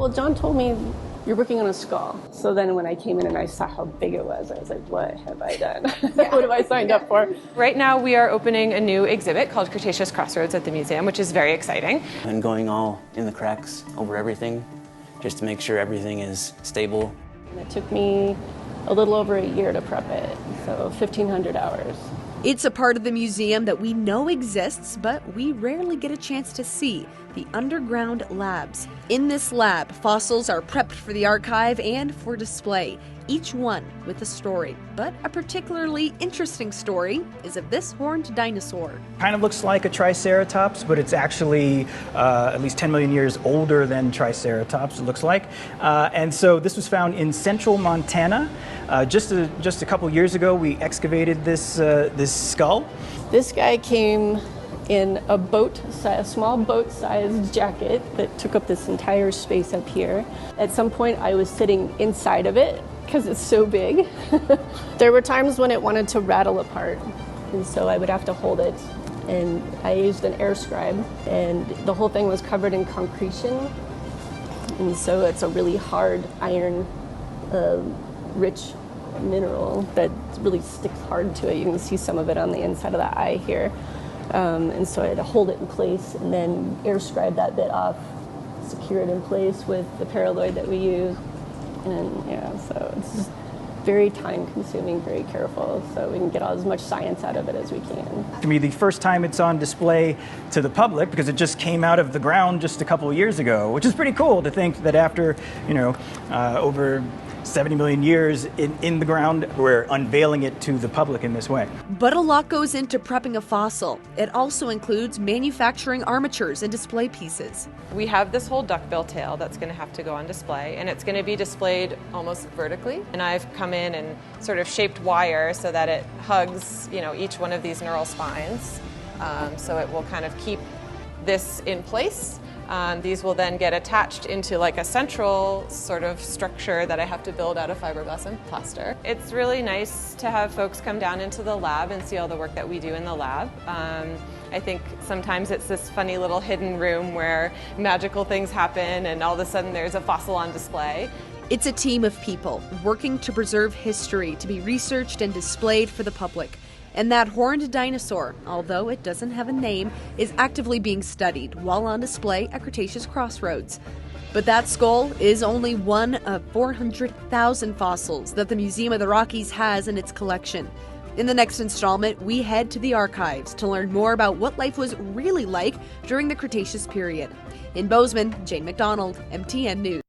Well, John told me you're working on a skull. So then when I came in and I saw how big it was, I was like, what have I done? What have I signed up for? Right now we are opening a new exhibit called Cretaceous Crossroads at the museum, which is very exciting. And going all in the cracks over everything, just to make sure everything is stable. And it took me a little over a year to prep it, so 1,500 hours. It's a part of the museum that we know exists, but we rarely get a chance to see, the underground labs. In this lab, fossils are prepped for the archive and for display, each one with a story. But a particularly interesting story is of this horned dinosaur. Kind of looks like a triceratops, but it's actually at least 10 million years older than triceratops, it looks like. And so this was found in central Montana. Just a couple years ago, we excavated this skull. This guy came in a small boat-sized jacket that took up this entire space up here. At some point, I was sitting inside of it because it's so big. There were times when it wanted to rattle apart, and so I would have to hold it. And I used an air scribe, and the whole thing was covered in concretion. And so it's a really hard iron, rich mineral that really sticks hard to it. You can see some of it on the inside of the eye here. And so I had to hold it in place and then air scribe that bit off, secure it in place with the paraloid that we use. And yeah, so it's just very time consuming, very careful, so we can get as much science out of it as we can. To me, the first time it's on display to the public, because it just came out of the ground just a couple of years ago, which is pretty cool to think that after, over 70 million years in the ground, we're unveiling it to the public in this way. But a lot goes into prepping a fossil. It also includes manufacturing armatures and display pieces. We have this whole duckbill tail that's going to have to go on display, and it's going to be displayed almost vertically. And I've come in and sort of shaped wire so that it hugs, each one of these neural spines. So it will kind of keep this in place. These will then get attached into like a central sort of structure that I have to build out of fiberglass and plaster. It's really nice to have folks come down into the lab and see all the work that we do in the lab. I think sometimes it's this funny little hidden room where magical things happen and all of a sudden there's a fossil on display. It's a team of people working to preserve history to be researched and displayed for the public. And that horned dinosaur, although it doesn't have a name, is actively being studied while on display at Cretaceous Crossroads. But that skull is only one of 400,000 fossils that the Museum of the Rockies has in its collection. In the next installment, we head to the archives to learn more about what life was really like during the Cretaceous period. In Bozeman, Jane McDonald, MTN News.